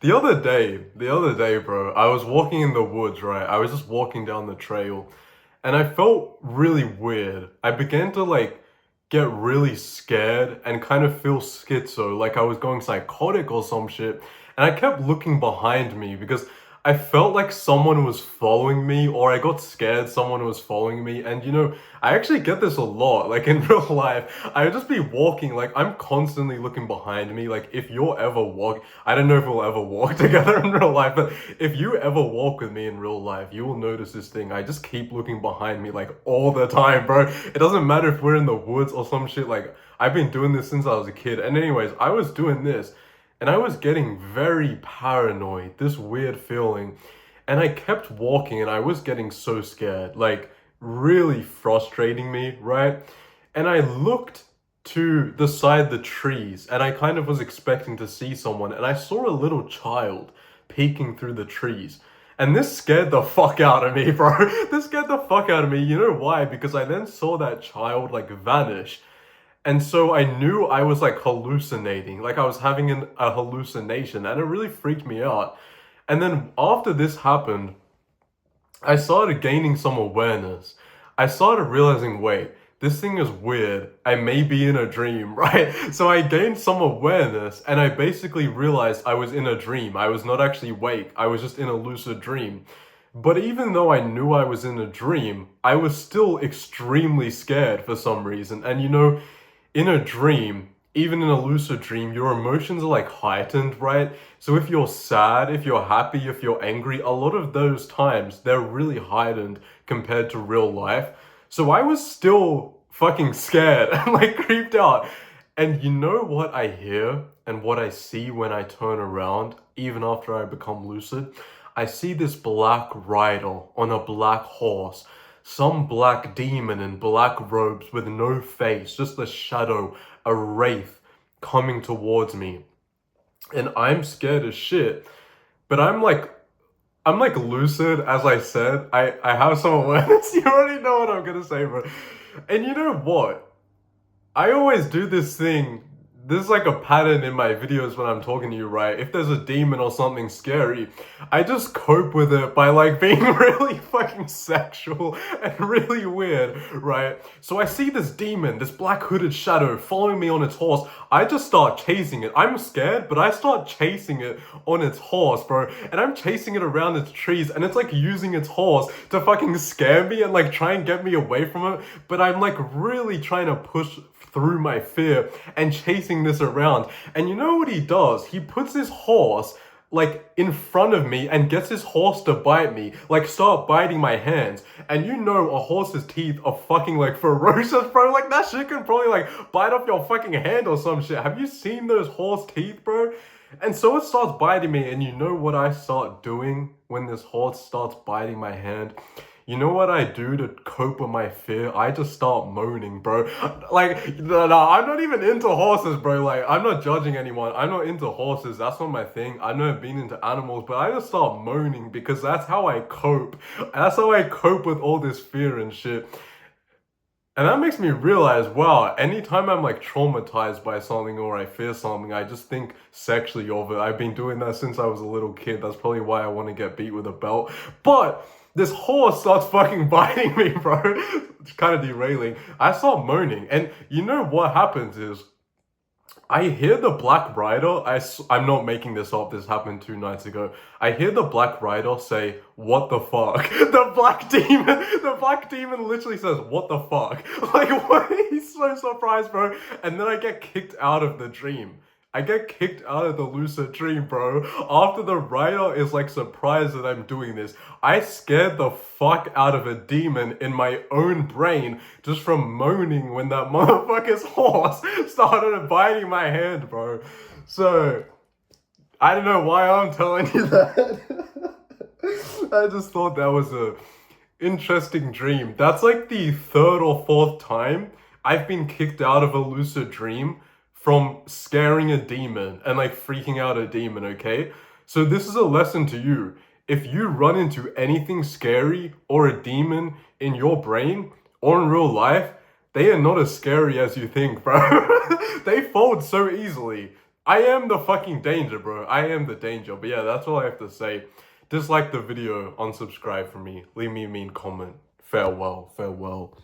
The other day, bro, I was walking in the woods, right? I was just walking down the trail and I felt really weird. I began to get really scared and kind of feel schizo, like I was going psychotic or some shit. And I kept looking behind me because I felt like someone was following me, or I got scared someone was following me. And I actually get this a lot, like in real life. I would just be walking, like I'm constantly looking behind me. Like if you're ever walk, I don't know if we'll ever walk together in real life, but if you ever walk with me in real life, you will notice this thing. I just keep looking behind me like all the time, bro. It doesn't matter if we're in the woods or some shit. Like I've been doing this since I was a kid. And anyways, I was doing this and I was getting very paranoid, this weird feeling. And I kept walking and I was getting so scared, like really frustrating me, right? And I looked to the side the trees and I kind of was expecting to see someone and I saw a little child peeking through the trees. And this scared the fuck out of me, bro. This scared the fuck out of me. You know why? Because I then saw that child vanish. And so I knew I was hallucinating, like I was having a hallucination, and it really freaked me out. And then after this happened, I started gaining some awareness. I started realizing, wait, this thing is weird. I may be in a dream, right? So I gained some awareness and I basically realized I was in a dream. I was not actually awake. I was just in a lucid dream. But even though I knew I was in a dream, I was still extremely scared for some reason. And in a dream, even in a lucid dream, your emotions are heightened, right? So if you're sad, if you're happy, if you're angry, a lot of those times they're really heightened compared to real life. So I was still fucking scared and creeped out. And you know what I hear and what I see when I turn around, even after I become lucid? I see this black rider on a black horse, some black demon in black robes with no face, just a shadow, a wraith coming towards me. And I'm scared as shit. But I'm lucid, as I said. I have some awareness. You already know what I'm gonna say, bro. And you know what? I always do this thing. This is a pattern in my videos when I'm talking to you, right? If there's a demon or something scary, I just cope with it by being really fucking sexual and really weird, right? So I see this demon, this black hooded shadow following me on its horse. I just start chasing it. I'm scared, but I start chasing it on its horse, bro. And I'm chasing it around its trees and it's using its horse to fucking scare me and try and get me away from it. But I'm really trying to push through my fear and chasing this around. And you know what he does? He puts his horse in front of me and gets his horse to bite me, start biting my hands. And a horse's teeth are fucking ferocious, bro. That shit can probably bite off your fucking hand or some shit. Have you seen those horse teeth, bro? And so it starts biting me, and you know what I start doing when this horse starts biting my hand? You know what I do to cope with my fear? I just start moaning, bro. No, I'm not even into horses, bro. I'm not judging anyone. I'm not into horses. That's not my thing. I've never been into animals, but I just start moaning because that's how I cope. That's how I cope with all this fear and shit. And that makes me realize, wow, anytime I'm traumatized by something or I fear something, I just think sexually of it. I've been doing that since I was a little kid. That's probably why I want to get beat with a belt. But this horse starts fucking biting me, bro. It's kind of derailing. I start moaning. And you know what happens is I hear the Black Rider. I'm not making this up. This happened 2 nights ago. I hear the Black Rider say, "What the fuck?" The Black Demon literally says, "What the fuck?" What? He's so surprised, bro. And then I get kicked out of the dream. I get kicked out of the lucid dream, bro. After the writer is surprised that I'm doing this, I scared the fuck out of a demon in my own brain just from moaning when that motherfucker's horse started biting my hand, bro. So, I don't know why I'm telling you that. I just thought that was a interesting dream. That's the third or fourth time I've been kicked out of a lucid dream from scaring a demon and freaking out a demon, okay? So this is a lesson to you. If you run into anything scary or a demon in your brain or in real life, they are not as scary as you think, bro. They fold so easily. I am the fucking danger, bro. I am the danger. But yeah, that's all I have to say. Dislike the video, unsubscribe for me. Leave me a mean comment. Farewell, farewell.